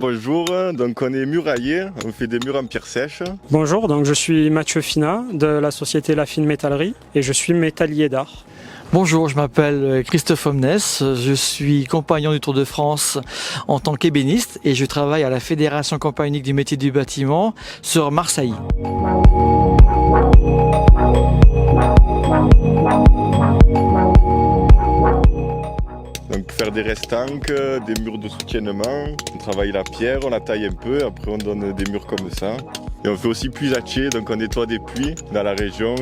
bonjour. Donc on est murailler, on fait des murs en pierre sèche. Bonjour, donc je suis Mathieu Finat de la société La Fine Métallerie et je suis métallier d'art. Bonjour, je m'appelle Christophe Omnes, je suis compagnon du Tour de France en tant qu'ébéniste et je travaille à la Fédération Compagnonique du métier du bâtiment sur Marseille. Donc pour faire des restanques, des murs de soutènement, on travaille la pierre, on la taille un peu, après on donne des murs comme ça. Et on fait aussi puisatier, donc on nettoie des puits dans la région,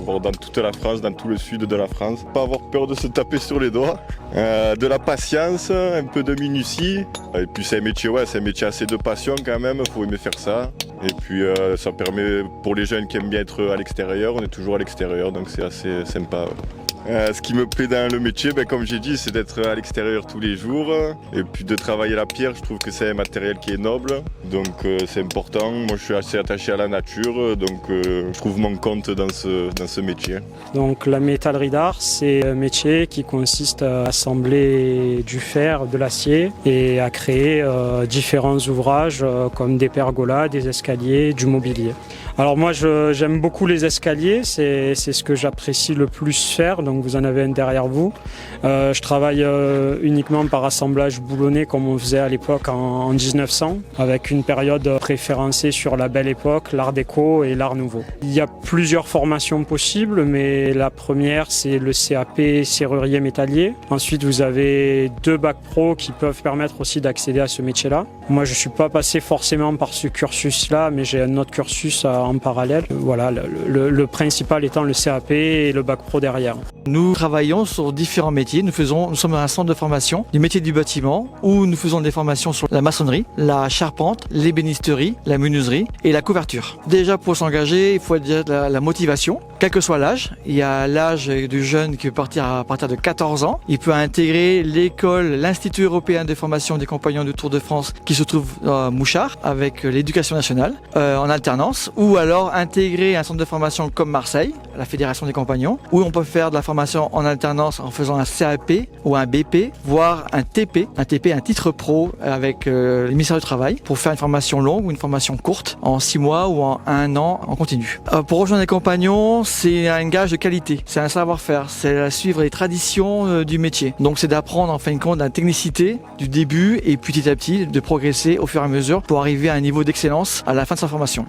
voire dans toute la France, dans tout le sud de la France. Pas avoir peur de se taper sur les doigts, de la patience, un peu de minutie. Et puis c'est un métier, c'est un métier assez de passion quand même, il faut aimer faire ça. Et puis ça permet pour les jeunes qui aiment bien être à l'extérieur, on est toujours à l'extérieur, donc c'est assez sympa. Ce qui me plaît dans le métier, comme j'ai dit, c'est d'être à l'extérieur tous les jours et puis de travailler la pierre. Je trouve que c'est un matériel qui est noble, donc c'est important. Moi je suis assez attaché à la nature, donc je trouve mon compte dans ce métier. Donc la métallerie d'art, c'est un métier qui consiste à assembler du fer, de l'acier et à créer différents ouvrages comme des pergolas, des escaliers, du mobilier. Alors moi j'aime beaucoup les escaliers, c'est ce que j'apprécie le plus faire, donc vous en avez un derrière vous. Je travaille uniquement par assemblage boulonné comme on faisait à l'époque en 1900, avec une période préférencée sur la Belle Époque, l'Art déco et l'Art nouveau. Il y a plusieurs formations possibles, mais la première c'est le CAP serrurier métallier. Ensuite vous avez 2 bacs pro qui peuvent permettre aussi d'accéder à ce métier-là. Moi je ne suis pas passé forcément par ce cursus-là, mais j'ai un autre cursus en parallèle. Voilà, le principal étant le CAP et le bac pro derrière. Nous travaillons sur différents métiers. Nous sommes un centre de formation du métier du bâtiment où nous faisons des formations sur la maçonnerie, la charpente, l'ébénisterie, la menuiserie et la couverture. Déjà pour s'engager, il faut déjà de la motivation, quel que soit l'âge. Il y a l'âge du jeune qui peut partir à partir de 14 ans. Il peut intégrer l'école, l'Institut européen de formation des compagnons du Tour de France qui se trouve à Mouchard avec l'éducation nationale en alternance, ou alors intégrer un centre de formation comme Marseille, la Fédération des compagnons, où on peut faire de la formation en alternance en faisant un CAP ou un BP, voire un TP, un titre pro avec le ministère du Travail, pour faire une formation longue ou une formation courte en 6 mois ou en 1 an en continu. Pour rejoindre les compagnons, c'est un gage de qualité, c'est un savoir-faire, c'est suivre les traditions du métier. Donc c'est d'apprendre en fin de compte la technicité du début et petit à petit de progresser au fur et à mesure pour arriver à un niveau d'excellence à la fin de sa formation.